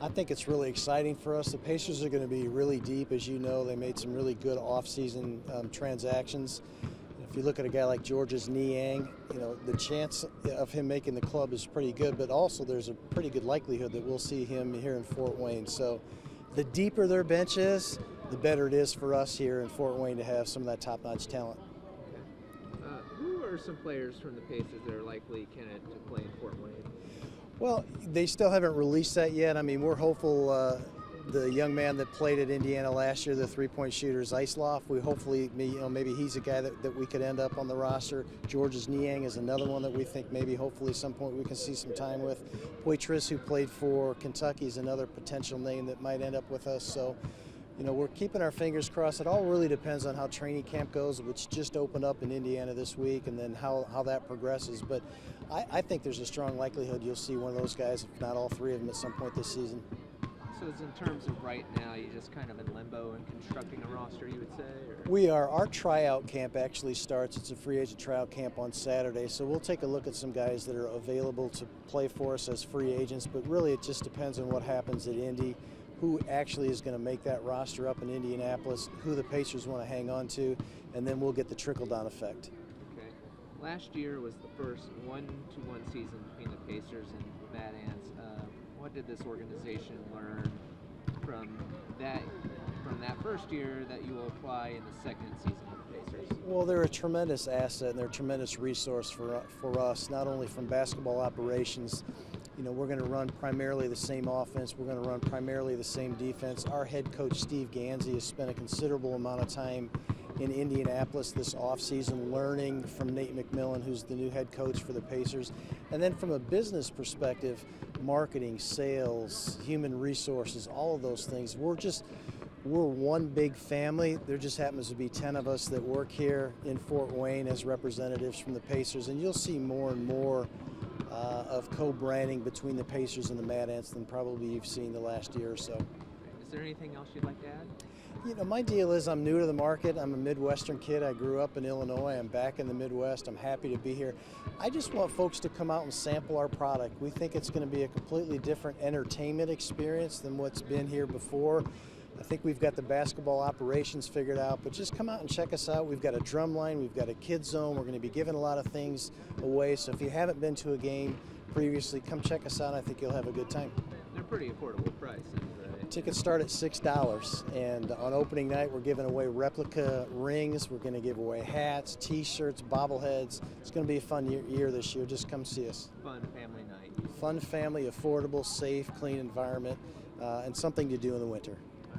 I think it's really exciting for us. The Pacers are going to be really deep, as you know. They made some really good off-season transactions. If you look at a guy like Georges Niang, the chance of him making the club is pretty good, but also there's a pretty good likelihood that we'll see him here in Fort Wayne. So the deeper their bench is, the better it is for us here in Fort Wayne to have some of that top-notch talent. Who are some players from the Pacers that are likely candidate to play in Fort Wayne? Well, they still haven't released that yet. I mean, we're hopeful. The young man that played at Indiana last year, the three-point shooter, Zeisloff, we hopefully, maybe he's a guy that we could end up on the roster. Georges Niang is another one that we think maybe hopefully some point we can see some time with. Poitras, who played for Kentucky, is another potential name that might end up with us. So, we're keeping our fingers crossed. It all really depends on how training camp goes, which just opened up in Indiana this week, and then how that progresses. But I think there's a strong likelihood you'll see one of those guys, if not all three of them, at some point this season. So it's in terms of right now, you're just kind of in limbo and constructing a roster, you would say? Or? We are. Our tryout camp actually starts. It's a free agent tryout camp on Saturday. So we'll take a look at some guys that are available to play for us as free agents. But really it just depends on what happens at Indy, who actually is going to make that roster up in Indianapolis, who the Pacers want to hang on to, and then we'll get the trickle-down effect. Okay. Last year was the first 1-1 season between the Pacers and Mad Ants. What did this organization learn from that first year that you will apply in the second season of the Pacers? Well, they're a tremendous asset and they're a tremendous resource for us, not only from basketball operations. We're going to run primarily the same offense. We're going to run primarily the same defense. Our head coach, Steve Gansey, has spent a considerable amount of time in Indianapolis this offseason learning from Nate McMillan, who's the new head coach for the Pacers. And then from a business perspective, marketing, sales, human resources, all of those things. We're one big family. There just happens to be 10 of us that work here in Fort Wayne as representatives from the Pacers, and you'll see more and more of co-branding between the Pacers and the Mad Ants than probably you've seen the last year or so. Is there anything else you'd like to add? My deal is I'm new to the market. I'm a Midwestern kid. I grew up in Illinois. I'm back in the Midwest. I'm happy to be here. I just want folks to come out and sample our product. We think it's going to be a completely different entertainment experience than what's been here before. I think we've got the basketball operations figured out, but just come out and check us out. We've got a drum line. We've got a kids zone. We're going to be giving a lot of things away. So if you haven't been to a game previously, come check us out. I think you'll have a good time. They're pretty affordable prices. Tickets start at $6, and on opening night we're giving away replica rings. We're going to give away hats, T-shirts, bobbleheads. It's going to be a fun year this year. Just come see us. Fun family night. Fun family, affordable, safe, clean environment, and something to do in the winter.